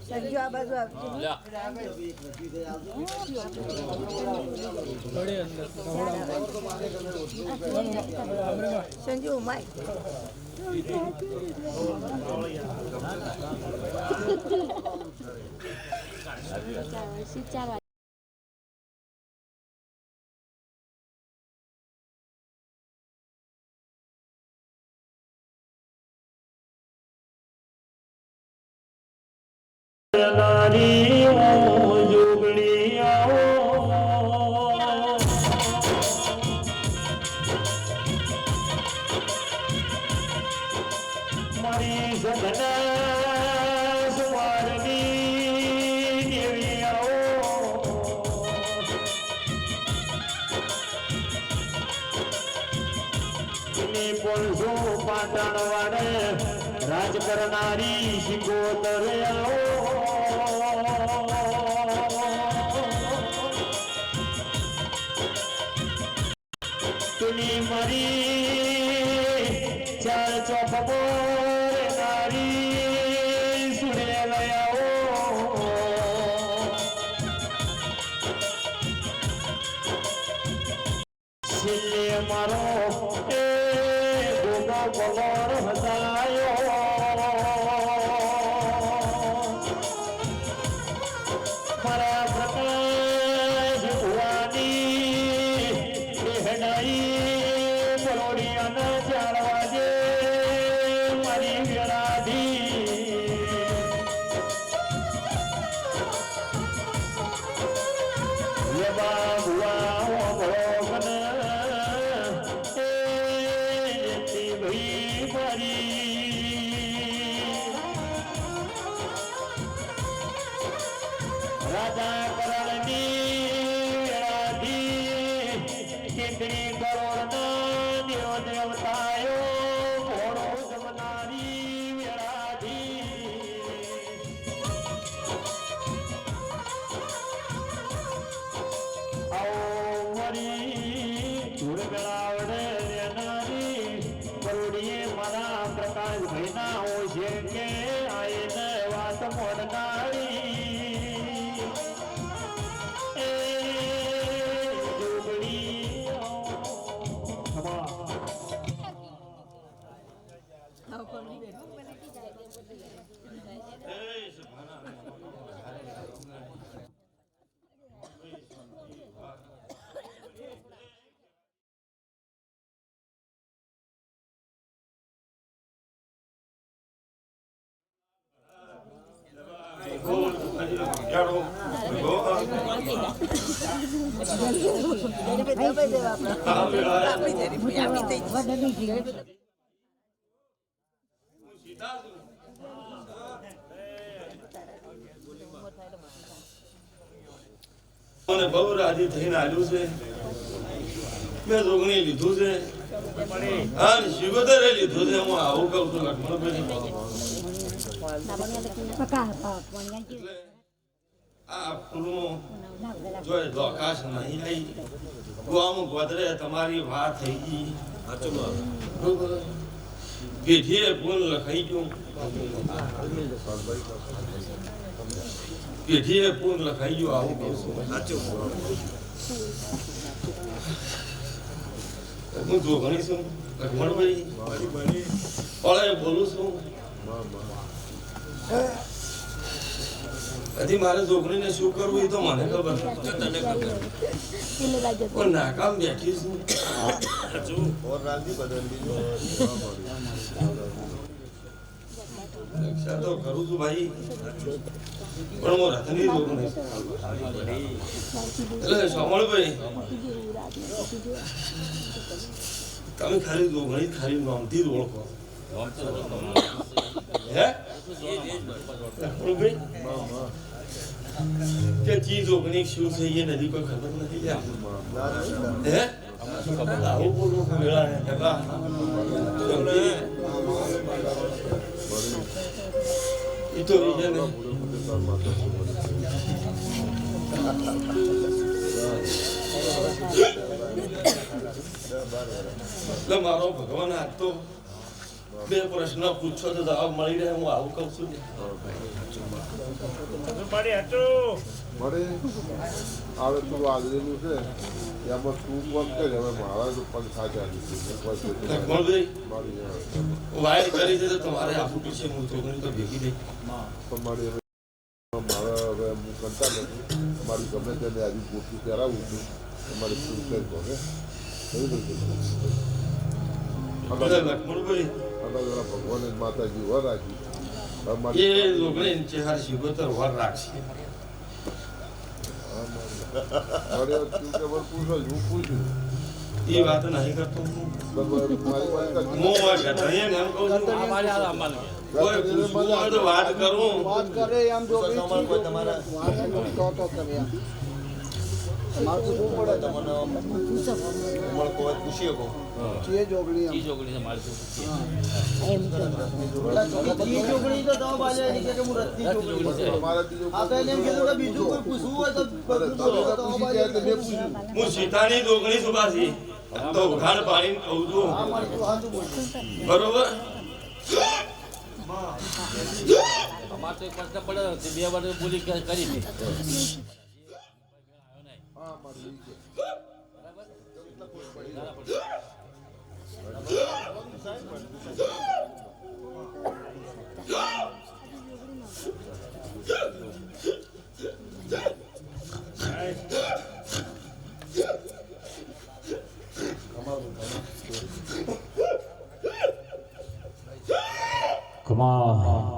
સંજુ આ બાજુ આવજો. સંજુ માય નારી જોગણી આવો મારી સગના સુવારની દેવી આવો પોલસો પાટણ વાળે રાજ કરનારી શિકોતર આવો મારી ચાર ચોપ નારી સુરે લયાઓ છેલ્લે મારો એ ગોગો બલોર હસાયો મારા પ્રકાશ ભુવાની હેડાઈ રાજા કરણની કેટલી કરોડ દેવ દેવતાયો ઘોડો જમનારી વેળાધી આવો વરી ધૂળ ગળાવડે રેનારી કરોડીએ મારા પ્રકાશ ભાઈના હોશે કે આઈને વાત મોડનારી બહુ રાજી થઈને આવ્યું છે મેં રોગણી લીધું છે હા શિવોતરે લીધું છે હું આવું કહું છું આ ફૂલમાં જોઈ લોકાશ નહીં આવી ગોમ ગોદરે તમારી વાત થઈ ગઈ પેઢીએ ફૂલ લખાઈ ગયું પેઢીએ ફૂલ લખાઈ ગયું આવું કહું છું હું જોગણી છું લક્ષ્મણભાઈ ઓળે બોલું છું હજી મારે જોગણીને શું કરવું એ તો મને ખબર તને ખબર નાકામ બેઠી છું રક્ષા તો કરું છું ભાઈ પણ હું રથની જોગણી એટલે સમળભાઈ તમે ખાલી જોગણી ખાલી નામથી જ ઓળખો હે કે ચીજ ઓગણી શું છે એ નથી કોઈ ખબર નથી હે આવું બોલું વેળા હે કાકા સમજી ઈ તો વિજય ને એટલે મારો ભગવાન આજ તો બે પ્રશ્ન પૂછો તો જવાબ મળી રહે હું આવું કહું છું મળે આવે થોડું આગળનું છે એમાં તું કોણ કે હવે મારા તો પણ સાચા લક્ષ્મણભાઈ વાયર કરી છે તો તમારે આપવું પડશે હું છોકરી તો ભેગી દઈ તમારી મારા હવે હું કરતા નથી મારી ગમે તેને આજે ગોઠવી પહેરાવું છું તમારી શું કહે તો હવે લક્ષ્મણભાઈ ભગવાન માતાજી વર રાખી એ લોકોને ચહેરા શિગોતર વર રાખશે હું પૂછ્યું એ વાત નહીં કરતો હું એમ કહું છું કોઈ પૂછવું હોય તો વાત કરું હું સીતાની દોગણી સુભાષી તો ઉઘાડ પાડીને કહું છું બરોબર અમારે તો એક પ્રશ્ન પડે 2 વાર બોલી કરી Come on.